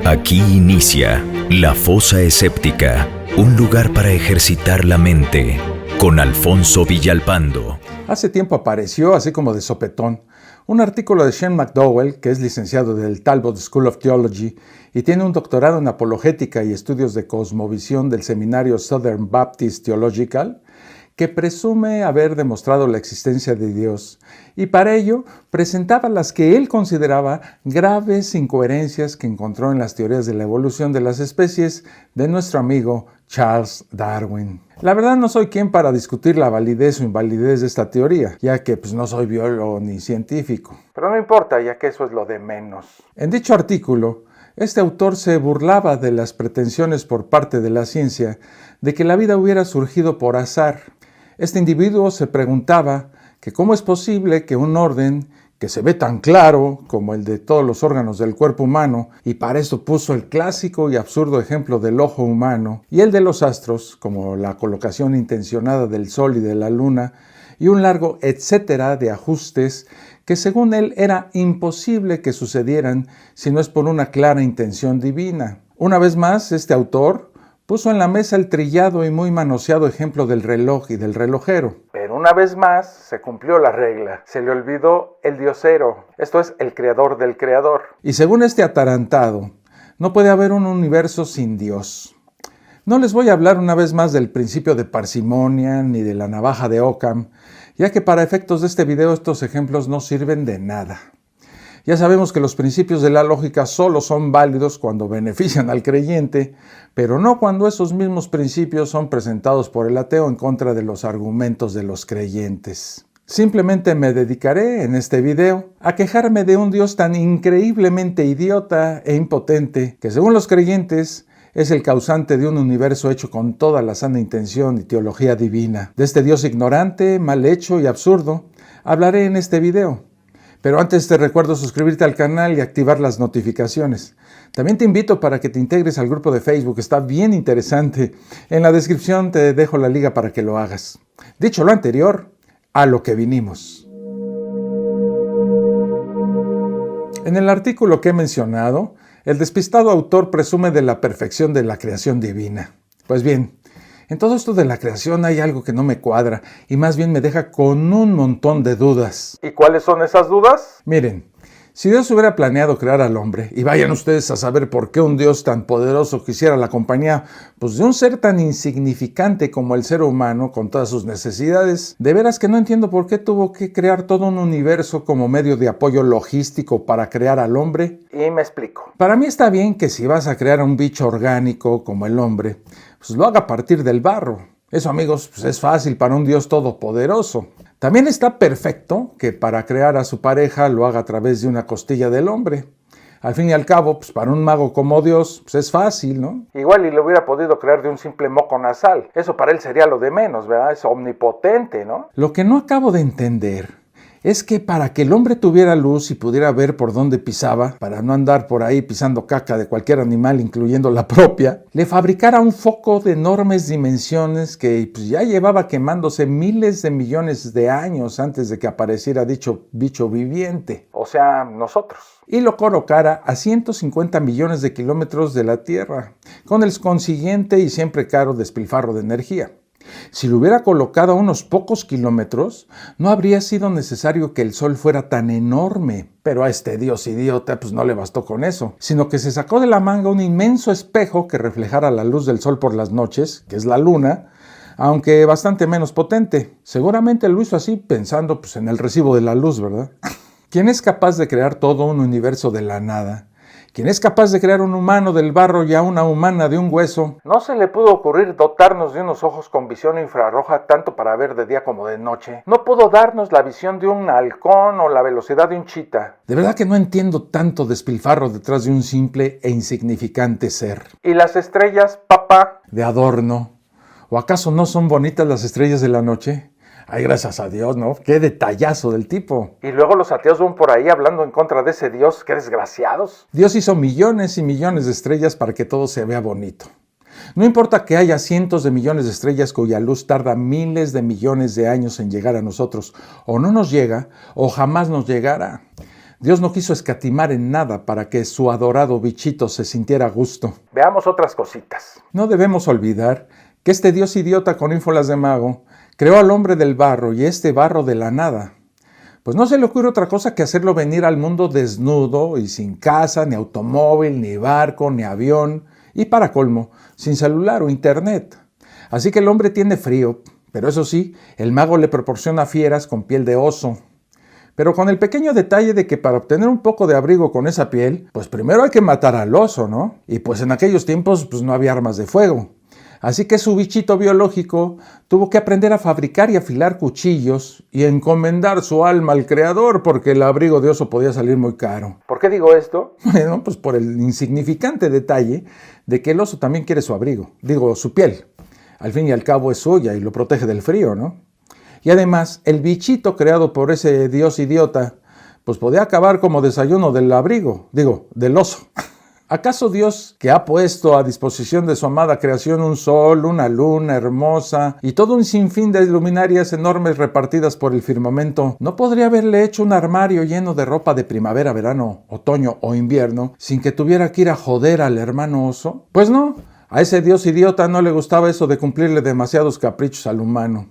Aquí inicia La Fosa Escéptica, un lugar para ejercitar la mente, con Alfonso Villalpando. Hace tiempo apareció, así como de sopetón, un artículo de Shane McDowell, que es licenciado del Talbot School of Theology y tiene un doctorado en apologética y estudios de cosmovisión del seminario Southern Baptist Theological, que presume haber demostrado la existencia de Dios, y para ello presentaba las que él consideraba graves incoherencias que encontró en las teorías de la evolución de las especies de nuestro amigo Charles Darwin. La verdad no soy quien para discutir la validez o invalidez de esta teoría, ya que no soy biólogo ni científico. Pero no importa, ya que eso es lo de menos. En dicho artículo, este autor se burlaba de las pretensiones por parte de la ciencia de que la vida hubiera surgido por azar. Este individuo se preguntaba que cómo es posible que un orden que se ve tan claro como el de todos los órganos del cuerpo humano, y para esto puso el clásico y absurdo ejemplo del ojo humano, y el de los astros, como la colocación intencionada del Sol y de la Luna, y un largo etcétera de ajustes que según él era imposible que sucedieran si no es por una clara intención divina. Una vez más, este autor puso en la mesa el trillado y muy manoseado ejemplo del reloj y del relojero. Pero una vez más se cumplió la regla. Se le olvidó el diosero, esto es, el creador del creador. Y según este atarantado, no puede haber un universo sin Dios. No les voy a hablar una vez más del principio de parsimonia ni de la navaja de Occam, ya que para efectos de este video estos ejemplos no sirven de nada. Ya sabemos que los principios de la lógica solo son válidos cuando benefician al creyente, pero no cuando esos mismos principios son presentados por el ateo en contra de los argumentos de los creyentes. Simplemente me dedicaré en este video a quejarme de un Dios tan increíblemente idiota e impotente que, según los creyentes, es el causante de un universo hecho con toda la sana intención y teología divina. De este Dios ignorante, mal hecho y absurdo hablaré en este video. Pero antes te recuerdo suscribirte al canal y activar las notificaciones. También te invito para que te integres al grupo de Facebook, está bien interesante. En la descripción te dejo la liga para que lo hagas. Dicho lo anterior, a lo que vinimos. En el artículo que he mencionado, el despistado autor presume de la perfección de la creación divina. Pues bien, en todo esto de la creación hay algo que no me cuadra y más bien me deja con un montón de dudas. ¿Y cuáles son esas dudas? Miren, si Dios hubiera planeado crear al hombre, y vayan ustedes a saber por qué un Dios tan poderoso quisiera la compañía de un ser tan insignificante como el ser humano con todas sus necesidades, de veras que no entiendo por qué tuvo que crear todo un universo como medio de apoyo logístico para crear al hombre. Y me explico. Para mí está bien que si vas a crear un bicho orgánico como el hombre, lo haga a partir del barro. Eso, amigos, es fácil para un Dios todopoderoso. También está perfecto que para crear a su pareja lo haga a través de una costilla del hombre. Al fin y al cabo, para un mago como Dios, es fácil, ¿no? Igual y lo hubiera podido crear de un simple moco nasal. Eso para él sería lo de menos, ¿verdad? Es omnipotente, ¿no? Lo que no acabo de entender es que para que el hombre tuviera luz y pudiera ver por dónde pisaba, para no andar por ahí pisando caca de cualquier animal, incluyendo la propia, le fabricara un foco de enormes dimensiones que ya llevaba quemándose miles de millones de años antes de que apareciera dicho bicho viviente, o sea, nosotros. Y lo colocara a 150 millones de kilómetros de la Tierra, con el consiguiente y siempre caro despilfarro de energía. Si lo hubiera colocado a unos pocos kilómetros, no habría sido necesario que el Sol fuera tan enorme. Pero a este Dios idiota no le bastó con eso, sino que se sacó de la manga un inmenso espejo que reflejara la luz del Sol por las noches, que es la Luna, aunque bastante menos potente. Seguramente lo hizo así pensando en el recibo de la luz, ¿verdad? ¿Quién es capaz de crear todo un universo de la nada? ¿Quién es capaz de crear un humano del barro y a una humana de un hueso? ¿No se le pudo ocurrir dotarnos de unos ojos con visión infrarroja tanto para ver de día como de noche? ¿No pudo darnos la visión de un halcón o la velocidad de un chita? De verdad que no entiendo tanto despilfarro detrás de un simple e insignificante ser. ¿Y las estrellas, papá? De adorno. ¿O acaso no son bonitas las estrellas de la noche? Ay, gracias a Dios, ¿no? ¡Qué detallazo del tipo! Y luego los ateos van por ahí hablando en contra de ese Dios. ¡Qué desgraciados! Dios hizo millones y millones de estrellas para que todo se vea bonito. No importa que haya cientos de millones de estrellas cuya luz tarda miles de millones de años en llegar a nosotros, o no nos llega, o jamás nos llegará. Dios no quiso escatimar en nada para que su adorado bichito se sintiera a gusto. Veamos otras cositas. No debemos olvidar que este Dios idiota con ínfulas de mago creó al hombre del barro y este barro de la nada. Pues no se le ocurre otra cosa que hacerlo venir al mundo desnudo y sin casa, ni automóvil, ni barco, ni avión, y para colmo, sin celular o internet. Así que el hombre tiene frío, pero eso sí, el mago le proporciona fieras con piel de oso. Pero con el pequeño detalle de que para obtener un poco de abrigo con esa piel, pues primero hay que matar al oso, ¿no? Y pues en aquellos tiempos pues no había armas de fuego. Así que su bichito biológico tuvo que aprender a fabricar y afilar cuchillos y encomendar su alma al creador porque el abrigo de oso podía salir muy caro. ¿Por qué digo esto? Bueno, pues por el insignificante detalle de que el oso también quiere su abrigo, su piel. Al fin y al cabo es suya y lo protege del frío, ¿no? Y además, el bichito creado por ese Dios idiota, pues podía acabar como desayuno del del oso. ¿Acaso Dios, que ha puesto a disposición de su amada creación un sol, una luna hermosa y todo un sinfín de luminarias enormes repartidas por el firmamento, no podría haberle hecho un armario lleno de ropa de primavera, verano, otoño o invierno sin que tuviera que ir a joder al hermano oso? Pues no, a ese Dios idiota no le gustaba eso de cumplirle demasiados caprichos al humano.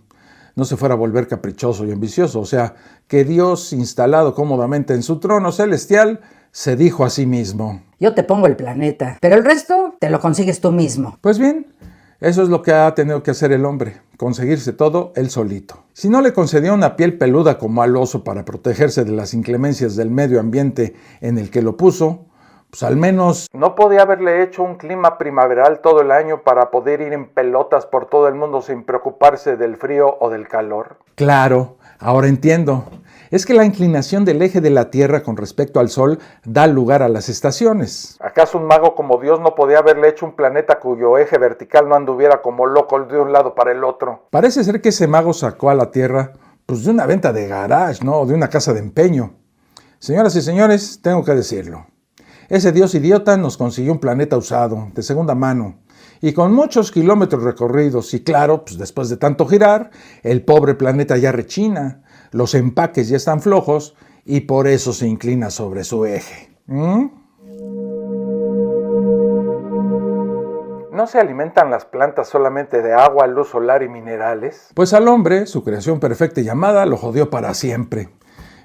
No se fuera a volver caprichoso y ambicioso, o sea, que Dios, instalado cómodamente en su trono celestial, se dijo a sí mismo: yo te pongo el planeta, pero el resto te lo consigues tú mismo. Pues bien, eso es lo que ha tenido que hacer el hombre, conseguirse todo él solito. Si no le concedió una piel peluda como al oso para protegerse de las inclemencias del medio ambiente en el que lo puso, pues al menos no podía haberle hecho un clima primaveral todo el año para poder ir en pelotas por todo el mundo sin preocuparse del frío o del calor. Claro, ahora entiendo. Es que la inclinación del eje de la Tierra con respecto al Sol da lugar a las estaciones. ¿Acaso un mago como Dios no podía haberle hecho un planeta cuyo eje vertical no anduviera como loco de un lado para el otro? Parece ser que ese mago sacó a la Tierra pues de una venta de garage, ¿no? De una casa de empeño. Señoras y señores, tengo que decirlo. Ese Dios idiota nos consiguió un planeta usado, de segunda mano, y con muchos kilómetros recorridos, y claro, pues después de tanto girar, el pobre planeta ya rechina, los empaques ya están flojos, y por eso se inclina sobre su eje. ¿No se alimentan las plantas solamente de agua, luz solar y minerales? Pues al hombre, su creación perfecta y llamada, lo jodió para siempre.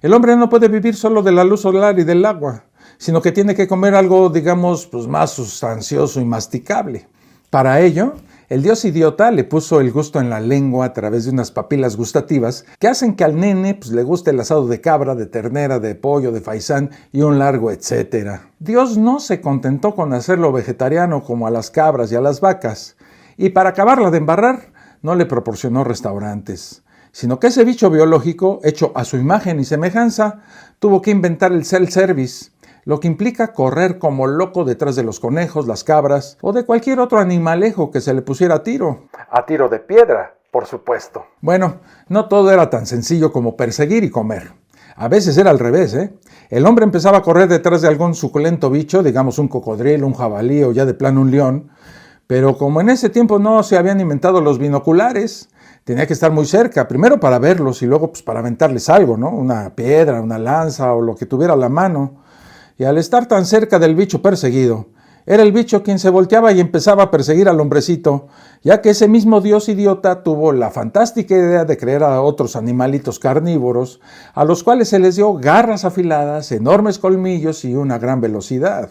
El hombre no puede vivir solo de la luz solar y del agua, sino que tiene que comer algo, digamos, pues más sustancioso y masticable. Para ello, el Dios idiota le puso el gusto en la lengua a través de unas papilas gustativas que hacen que al nene pues, le guste el asado de cabra, de ternera, de pollo, de faisán y un largo etcétera. Dios no se contentó con hacerlo vegetariano como a las cabras y a las vacas, y para acabarla de embarrar, no le proporcionó restaurantes, sino que ese bicho biológico, hecho a su imagen y semejanza, tuvo que inventar el self-service, lo que implica correr como loco detrás de los conejos, las cabras o de cualquier otro animalejo que se le pusiera a tiro. A tiro de piedra, por supuesto. Bueno, no todo era tan sencillo como perseguir y comer. A veces era al revés, ¿eh? El hombre empezaba a correr detrás de algún suculento bicho, digamos un cocodrilo, un jabalí o ya de plano un león, pero como en ese tiempo no se habían inventado los binoculares, tenía que estar muy cerca, primero para verlos y luego pues, para aventarles algo, ¿no? Una piedra, una lanza o lo que tuviera a la mano. Y al estar tan cerca del bicho perseguido, era el bicho quien se volteaba y empezaba a perseguir al hombrecito, ya que ese mismo Dios idiota tuvo la fantástica idea de crear a otros animalitos carnívoros, a los cuales se les dio garras afiladas, enormes colmillos y una gran velocidad.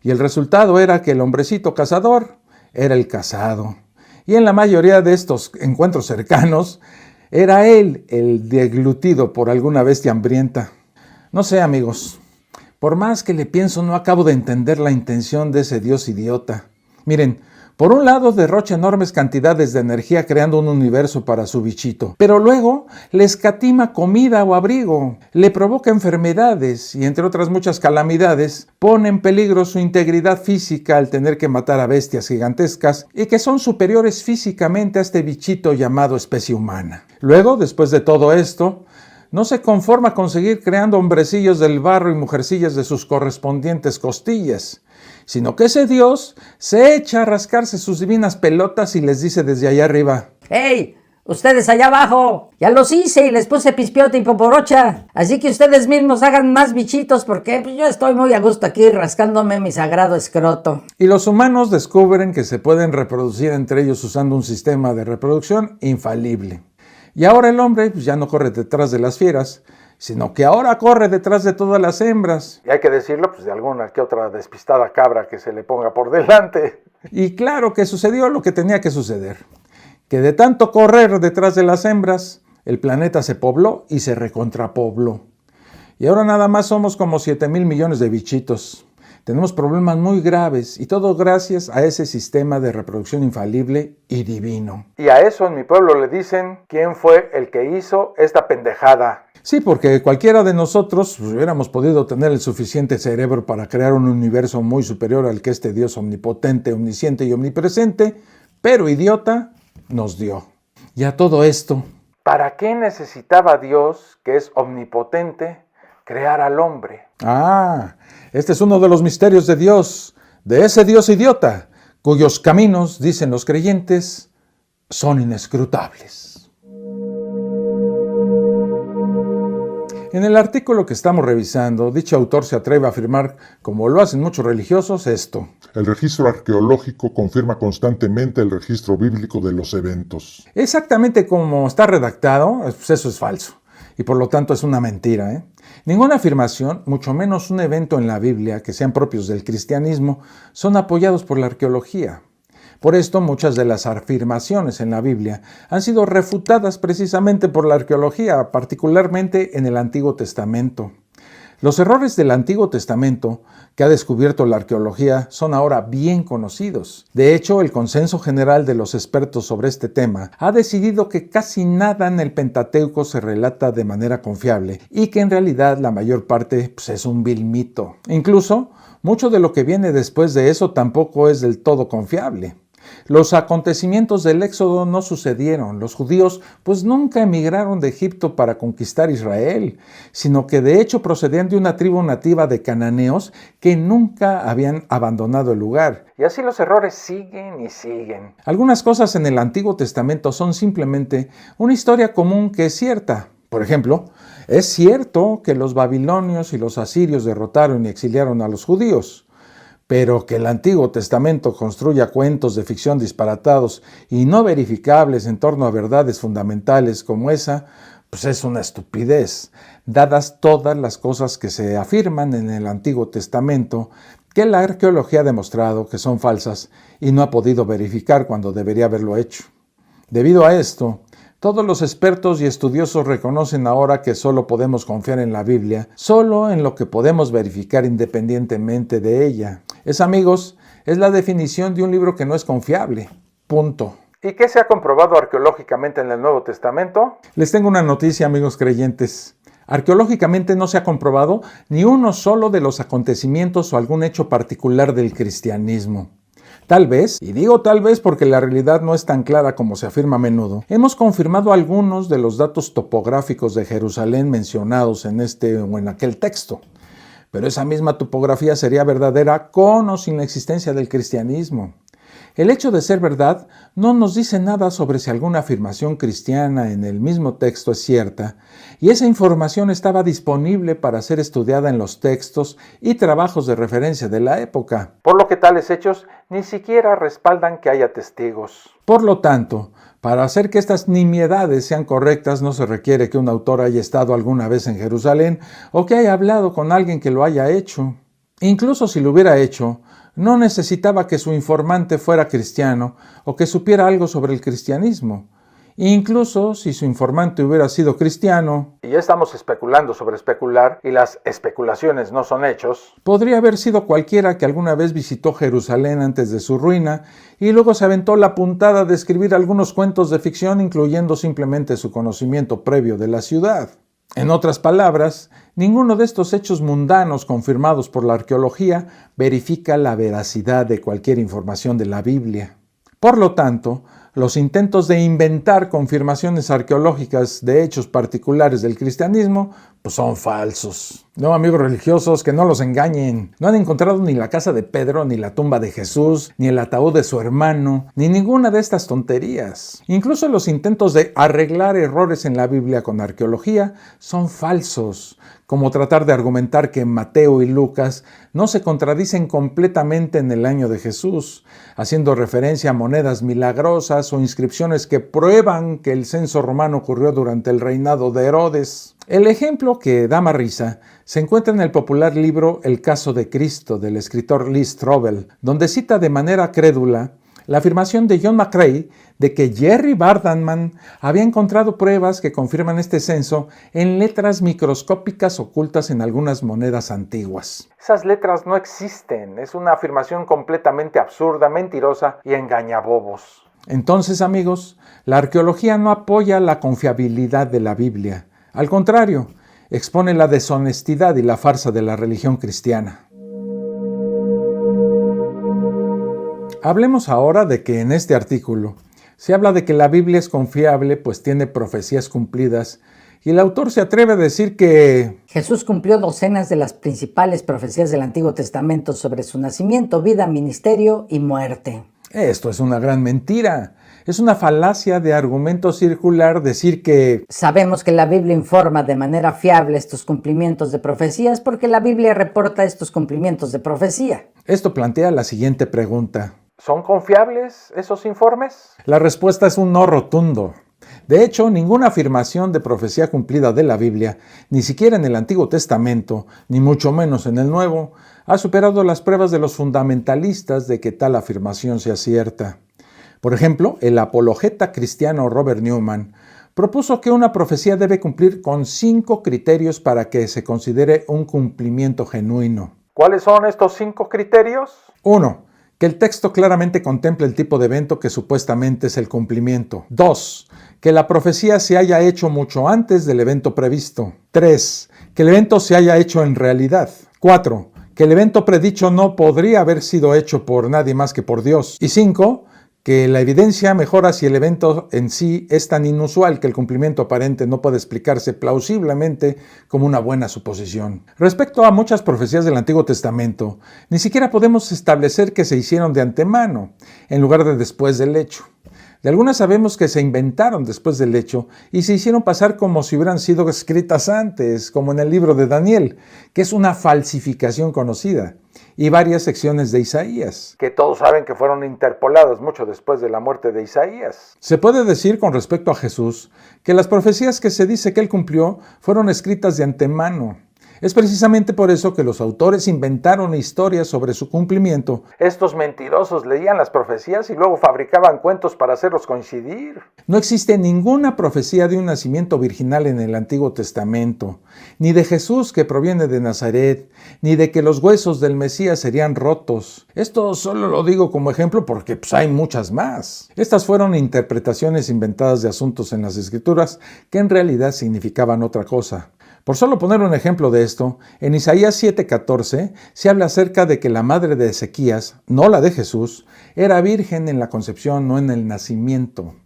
Y el resultado era que el hombrecito cazador era el cazado. Y en la mayoría de estos encuentros cercanos, era él el deglutido por alguna bestia hambrienta. No sé, amigos. Por más que le pienso, no acabo de entender la intención de ese Dios idiota. Miren, por un lado derrocha enormes cantidades de energía creando un universo para su bichito, pero luego le escatima comida o abrigo, le provoca enfermedades y entre otras muchas calamidades, pone en peligro su integridad física al tener que matar a bestias gigantescas y que son superiores físicamente a este bichito llamado especie humana. Luego, después de todo esto, no se conforma con seguir creando hombrecillos del barro y mujercillas de sus correspondientes costillas, sino que ese Dios se echa a rascarse sus divinas pelotas y les dice desde allá arriba: ¡Hey! Ustedes allá abajo. Ya los hice y les puse pispiote y poporocha. Así que ustedes mismos hagan más bichitos porque pues, yo estoy muy a gusto aquí rascándome mi sagrado escroto. Y los humanos descubren que se pueden reproducir entre ellos usando un sistema de reproducción infalible. Y ahora el hombre pues, ya no corre detrás de las fieras, sino que ahora corre detrás de todas las hembras. Y hay que decirlo, pues de alguna que otra despistada cabra que se le ponga por delante. Y claro que sucedió lo que tenía que suceder. Que de tanto correr detrás de las hembras, el planeta se pobló y se recontrapobló. Y ahora nada más somos como 7,000 millones de bichitos. Tenemos problemas muy graves y todo gracias a ese sistema de reproducción infalible y divino. Y a eso en mi pueblo le dicen, ¿quién fue el que hizo esta pendejada? Sí, porque cualquiera de nosotros hubiéramos podido tener el suficiente cerebro para crear un universo muy superior al que este Dios omnipotente, omnisciente y omnipresente, pero idiota, nos dio. Y a todo esto, ¿para qué necesitaba Dios, que es omnipotente, crear al hombre? Este es uno de los misterios de Dios, de ese Dios idiota, cuyos caminos, dicen los creyentes, son inescrutables. En el artículo que estamos revisando, dicho autor se atreve a afirmar, como lo hacen muchos religiosos, esto. El registro arqueológico confirma constantemente el registro bíblico de los eventos. Exactamente como está redactado, pues eso es falso. Y por lo tanto es una mentira, Ninguna afirmación, mucho menos un evento en la Biblia que sean propios del cristianismo, son apoyados por la arqueología. Por esto, muchas de las afirmaciones en la Biblia han sido refutadas precisamente por la arqueología, particularmente en el Antiguo Testamento. Los errores del Antiguo Testamento que ha descubierto la arqueología son ahora bien conocidos. De hecho, el consenso general de los expertos sobre este tema ha decidido que casi nada en el Pentateuco se relata de manera confiable y que en realidad la mayor parte es un vil mito. Incluso, mucho de lo que viene después de eso tampoco es del todo confiable. Los acontecimientos del Éxodo no sucedieron. Los judíos nunca emigraron de Egipto para conquistar Israel, sino que de hecho procedían de una tribu nativa de cananeos que nunca habían abandonado el lugar. Y así los errores siguen y siguen. Algunas cosas en el Antiguo Testamento son simplemente una historia común que es cierta. Por ejemplo, es cierto que los babilonios y los asirios derrotaron y exiliaron a los judíos. Pero que el Antiguo Testamento construya cuentos de ficción disparatados y no verificables en torno a verdades fundamentales como esa, es una estupidez, dadas todas las cosas que se afirman en el Antiguo Testamento que la arqueología ha demostrado que son falsas y no ha podido verificar cuando debería haberlo hecho. Debido a esto, todos los expertos y estudiosos reconocen ahora que solo podemos confiar en la Biblia, solo en lo que podemos verificar independientemente de ella. Amigos, es la definición de un libro que no es confiable. Punto. ¿Y qué se ha comprobado arqueológicamente en el Nuevo Testamento? Les tengo una noticia, amigos creyentes. Arqueológicamente no se ha comprobado ni uno solo de los acontecimientos o algún hecho particular del cristianismo. Tal vez, y digo tal vez porque la realidad no es tan clara como se afirma a menudo, hemos confirmado algunos de los datos topográficos de Jerusalén mencionados en este o en aquel texto. Pero esa misma topografía sería verdadera con o sin la existencia del cristianismo. El hecho de ser verdad no nos dice nada sobre si alguna afirmación cristiana en el mismo texto es cierta, y esa información estaba disponible para ser estudiada en los textos y trabajos de referencia de la época, por lo que tales hechos ni siquiera respaldan que haya testigos. Por lo tanto, para hacer que estas nimiedades sean correctas no se requiere que un autor haya estado alguna vez en Jerusalén o que haya hablado con alguien que lo haya hecho. Incluso si lo hubiera hecho, no necesitaba que su informante fuera cristiano o que supiera algo sobre el cristianismo. Incluso si su informante hubiera sido cristiano, y ya estamos especulando sobre especular, y las especulaciones no son hechos, podría haber sido cualquiera que alguna vez visitó Jerusalén antes de su ruina y luego se aventó la puntada de escribir algunos cuentos de ficción incluyendo simplemente su conocimiento previo de la ciudad. En otras palabras, ninguno de estos hechos mundanos confirmados por la arqueología verifica la veracidad de cualquier información de la Biblia. Por lo tanto, los intentos de inventar confirmaciones arqueológicas de hechos particulares del cristianismo pues son falsos. No, amigos religiosos, que no los engañen. No han encontrado ni la casa de Pedro, ni la tumba de Jesús, ni el ataúd de su hermano, ni ninguna de estas tonterías. Incluso los intentos de arreglar errores en la Biblia con arqueología son falsos, como tratar de argumentar que Mateo y Lucas no se contradicen completamente en el año de Jesús, haciendo referencia a monedas milagrosas o inscripciones que prueban que el censo romano ocurrió durante el reinado de Herodes. El ejemplo que da más risa se encuentra en el popular libro El caso de Cristo del escritor Lee Strobel, donde cita de manera crédula la afirmación de John McCrae de que Jerry Vardaman había encontrado pruebas que confirman este censo en letras microscópicas ocultas en algunas monedas antiguas. Esas letras no existen, es una afirmación completamente absurda, mentirosa y engañabobos. Entonces, amigos, la arqueología no apoya la confiabilidad de la Biblia. Al contrario, expone la deshonestidad y la farsa de la religión cristiana. Hablemos ahora de que en este artículo se habla de que la Biblia es confiable pues tiene profecías cumplidas y el autor se atreve a decir que Jesús cumplió docenas de las principales profecías del Antiguo Testamento sobre su nacimiento, vida, ministerio y muerte. Esto es una gran mentira. Es una falacia de argumento circular decir que sabemos que la Biblia informa de manera fiable estos cumplimientos de profecías porque la Biblia reporta estos cumplimientos de profecía. Esto plantea la siguiente pregunta. ¿Son confiables esos informes? La respuesta es un no rotundo. De hecho, ninguna afirmación de profecía cumplida de la Biblia, ni siquiera en el Antiguo Testamento, ni mucho menos en el Nuevo, ha superado las pruebas de los fundamentalistas de que tal afirmación sea cierta. Por ejemplo, el apologeta cristiano Robert Newman propuso que una profecía debe cumplir con 5 criterios para que se considere un cumplimiento genuino. ¿Cuáles son estos 5 criterios? 1. Que el texto claramente contemple el tipo de evento que supuestamente es el cumplimiento. 2. Que la profecía se haya hecho mucho antes del evento previsto. 3. Que el evento se haya hecho en realidad. 4. Que el evento predicho no podría haber sido hecho por nadie más que por Dios. Y 5. Que la evidencia mejora si el evento en sí es tan inusual que el cumplimiento aparente no puede explicarse plausiblemente como una buena suposición. Respecto a muchas profecías del Antiguo Testamento, ni siquiera podemos establecer que se hicieron de antemano, en lugar de después del hecho. De algunas sabemos que se inventaron después del hecho y se hicieron pasar como si hubieran sido escritas antes, como en el libro de Daniel, que es una falsificación conocida, y varias secciones de Isaías, que todos saben que fueron interpoladas mucho después de la muerte de Isaías. Se puede decir con respecto a Jesús que las profecías que se dice que él cumplió fueron escritas de antemano. Es precisamente por eso que los autores inventaron historias sobre su cumplimiento. Estos mentirosos leían las profecías y luego fabricaban cuentos para hacerlos coincidir. No existe ninguna profecía de un nacimiento virginal en el Antiguo Testamento, ni de Jesús que proviene de Nazaret, ni de que los huesos del Mesías serían rotos. Esto solo lo digo como ejemplo porque hay muchas más. Estas fueron interpretaciones inventadas de asuntos en las Escrituras que en realidad significaban otra cosa. Por solo poner un ejemplo de esto, en Isaías 7:14 se habla acerca de que la madre de Ezequías, no la de Jesús, era virgen en la concepción, no en el nacimiento.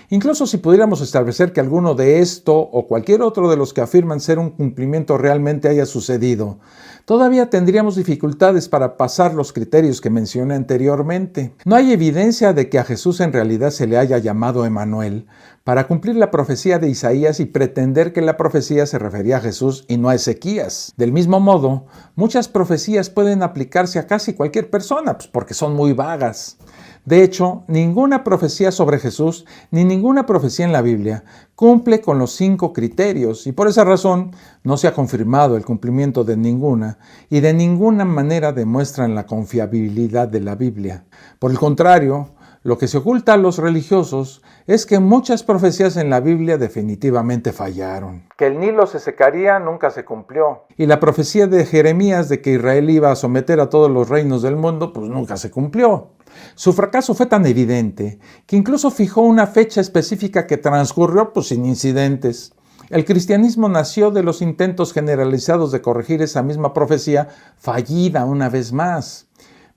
Incluso si pudiéramos establecer que alguno de esto o cualquier otro de los que afirman ser un cumplimiento realmente haya sucedido, todavía tendríamos dificultades para pasar los criterios que mencioné anteriormente. No hay evidencia de que a Jesús en realidad se le haya llamado Emanuel para cumplir la profecía de Isaías y pretender que la profecía se refería a Jesús y no a Ezequías. Del mismo modo, muchas profecías pueden aplicarse a casi cualquier persona, porque son muy vagas. De hecho, ninguna profecía sobre Jesús ni ninguna profecía en la Biblia cumple con los 5 criterios y por esa razón no se ha confirmado el cumplimiento de ninguna y de ninguna manera demuestran la confiabilidad de la Biblia. Por el contrario, lo que se oculta a los religiosos es que muchas profecías en la Biblia definitivamente fallaron. Que el Nilo se secaría nunca se cumplió. Y la profecía de Jeremías de que Israel iba a someter a todos los reinos del mundo, nunca se cumplió. Su fracaso fue tan evidente que incluso fijó una fecha específica que transcurrió sin incidentes. El cristianismo nació de los intentos generalizados de corregir esa misma profecía fallida una vez más.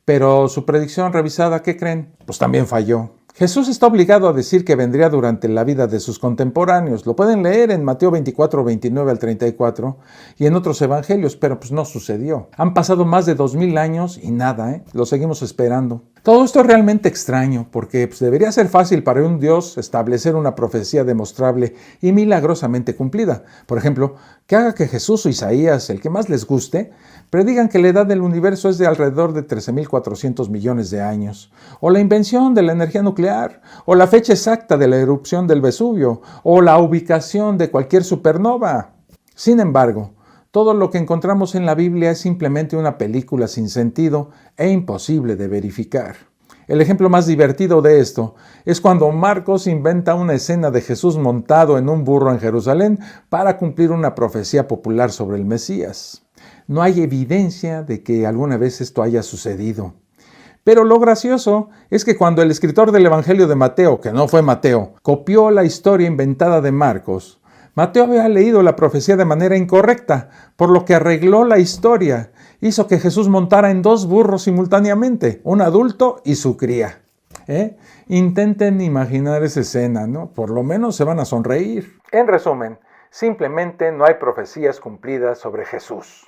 Pero su predicción revisada, ¿qué creen? También falló. Jesús está obligado a decir que vendría durante la vida de sus contemporáneos. Lo pueden leer en Mateo 24, 29 al 34 y en otros evangelios, pero pues no sucedió. Han pasado más de 2000 años y nada, lo seguimos esperando. Todo esto es realmente extraño porque pues, debería ser fácil para un Dios establecer una profecía demostrable y milagrosamente cumplida. Por ejemplo, que haga que Jesús o Isaías, el que más les guste, predigan que la edad del universo es de alrededor de 13.400 millones de años, o la invención de la energía nuclear, o la fecha exacta de la erupción del Vesubio, o la ubicación de cualquier supernova. Sin embargo, todo lo que encontramos en la Biblia es simplemente una película sin sentido e imposible de verificar. El ejemplo más divertido de esto es cuando Marcos inventa una escena de Jesús montado en un burro en Jerusalén para cumplir una profecía popular sobre el Mesías. No hay evidencia de que alguna vez esto haya sucedido. Pero lo gracioso es que cuando el escritor del Evangelio de Mateo, que no fue Mateo, copió la historia inventada de Marcos, Mateo había leído la profecía de manera incorrecta, por lo que arregló la historia. Hizo que Jesús montara en 2 burros simultáneamente, un adulto y su cría. Intenten imaginar esa escena, ¿no? Por lo menos se van a sonreír. En resumen, simplemente no hay profecías cumplidas sobre Jesús.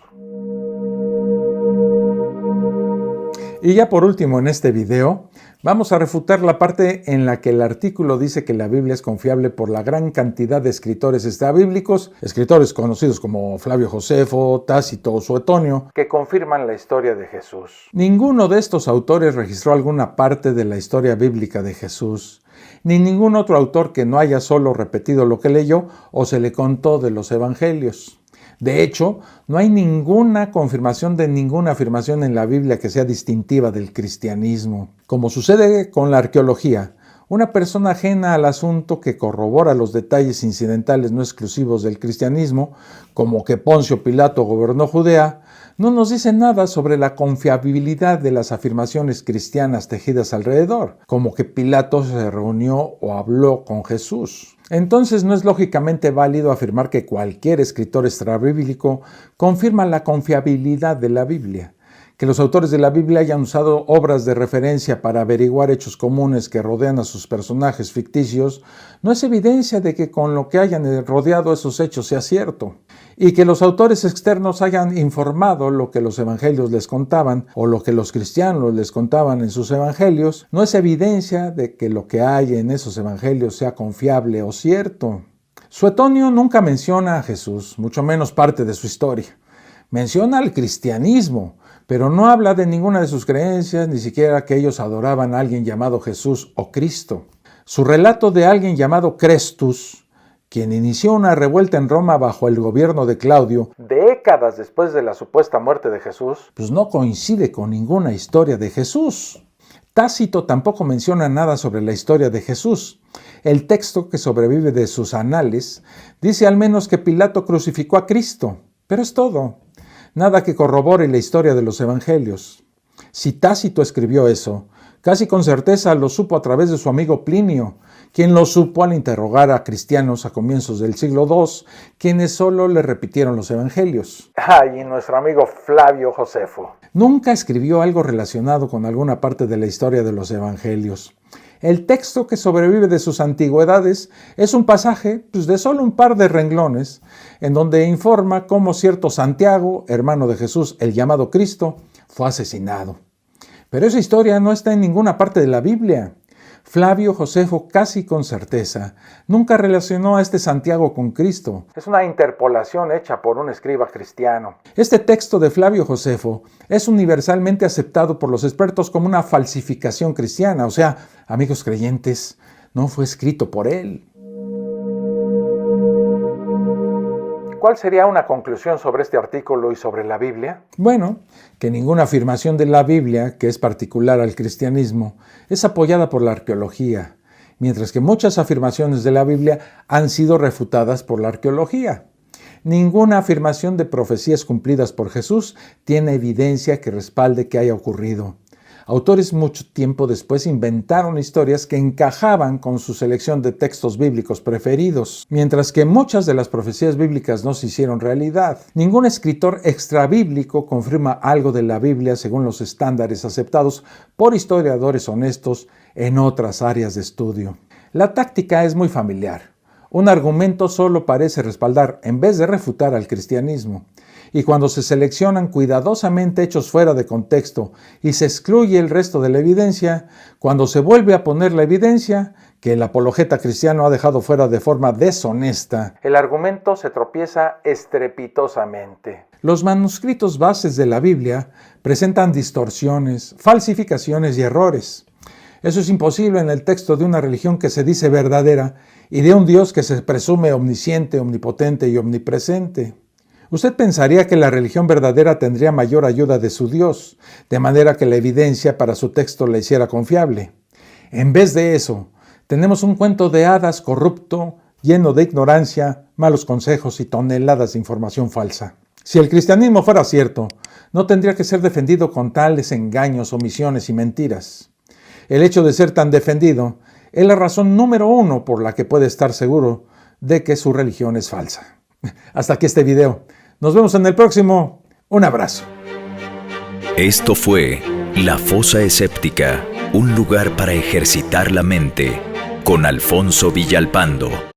Y ya por último en este video, vamos a refutar la parte en la que el artículo dice que la Biblia es confiable por la gran cantidad de escritores extrabíblicos, escritores conocidos como Flavio Josefo, Tácito o Suetonio, que confirman la historia de Jesús. Ninguno de estos autores registró alguna parte de la historia bíblica de Jesús, ni ningún otro autor que no haya solo repetido lo que leyó o se le contó de los evangelios. De hecho, no hay ninguna confirmación de ninguna afirmación en la Biblia que sea distintiva del cristianismo. Como sucede con la arqueología, una persona ajena al asunto que corrobora los detalles incidentales no exclusivos del cristianismo, como que Poncio Pilato gobernó Judea, no nos dice nada sobre la confiabilidad de las afirmaciones cristianas tejidas alrededor, como que Pilato se reunió o habló con Jesús. Entonces no es lógicamente válido afirmar que cualquier escritor extrabíblico confirma la confiabilidad de la Biblia. Que los autores de la Biblia hayan usado obras de referencia para averiguar hechos comunes que rodean a sus personajes ficticios no es evidencia de que con lo que hayan rodeado esos hechos sea cierto. Y que los autores externos hayan informado lo que los evangelios les contaban o lo que los cristianos les contaban en sus evangelios no es evidencia de que lo que hay en esos evangelios sea confiable o cierto. Suetonio nunca menciona a Jesús, mucho menos parte de su historia. Menciona al cristianismo, pero no habla de ninguna de sus creencias, ni siquiera que ellos adoraban a alguien llamado Jesús o Cristo. Su relato de alguien llamado Crestus, quien inició una revuelta en Roma bajo el gobierno de Claudio, décadas después de la supuesta muerte de Jesús, pues no coincide con ninguna historia de Jesús. Tácito tampoco menciona nada sobre la historia de Jesús. El texto que sobrevive de sus anales dice al menos que Pilato crucificó a Cristo, pero es todo. Nada que corrobore la historia de los evangelios. Si Tácito escribió eso, casi con certeza lo supo a través de su amigo Plinio, quien lo supo al interrogar a cristianos a comienzos del siglo II, quienes solo le repitieron los evangelios. Y nuestro amigo Flavio Josefo. Nunca escribió algo relacionado con alguna parte de la historia de los evangelios. El texto que sobrevive de sus antigüedades es un pasaje de solo un par de renglones, en donde informa cómo cierto Santiago, hermano de Jesús, el llamado Cristo, fue asesinado. Pero esa historia no está en ninguna parte de la Biblia. Flavio Josefo, casi con certeza, nunca relacionó a este Santiago con Cristo. Es una interpolación hecha por un escriba cristiano. Este texto de Flavio Josefo es universalmente aceptado por los expertos como una falsificación cristiana, o sea, amigos creyentes, no fue escrito por él. ¿Cuál sería una conclusión sobre este artículo y sobre la Biblia? Bueno, que ninguna afirmación de la Biblia, que es particular al cristianismo, es apoyada por la arqueología, mientras que muchas afirmaciones de la Biblia han sido refutadas por la arqueología. Ninguna afirmación de profecías cumplidas por Jesús tiene evidencia que respalde que haya ocurrido. Autores mucho tiempo después inventaron historias que encajaban con su selección de textos bíblicos preferidos, mientras que muchas de las profecías bíblicas no se hicieron realidad. Ningún escritor extrabíblico confirma algo de la Biblia según los estándares aceptados por historiadores honestos en otras áreas de estudio. La táctica es muy familiar. Un argumento solo parece respaldar en vez de refutar al cristianismo. Y cuando se seleccionan cuidadosamente hechos fuera de contexto y se excluye el resto de la evidencia, cuando se vuelve a poner la evidencia que el apologeta cristiano ha dejado fuera de forma deshonesta, el argumento se tropieza estrepitosamente. Los manuscritos bases de la Biblia presentan distorsiones, falsificaciones y errores. Eso es imposible en el texto de una religión que se dice verdadera y de un Dios que se presume omnisciente, omnipotente y omnipresente. Usted pensaría que la religión verdadera tendría mayor ayuda de su Dios, de manera que la evidencia para su texto la hiciera confiable. En vez de eso, tenemos un cuento de hadas corrupto, lleno de ignorancia, malos consejos y toneladas de información falsa. Si el cristianismo fuera cierto, no tendría que ser defendido con tales engaños, omisiones y mentiras. El hecho de ser tan defendido es la razón número 1 por la que puede estar seguro de que su religión es falsa. Hasta aquí este video. Nos vemos en el próximo. Un abrazo. Esto fue La Fosa Escéptica, un lugar para ejercitar la mente, con Alfonso Villalpando.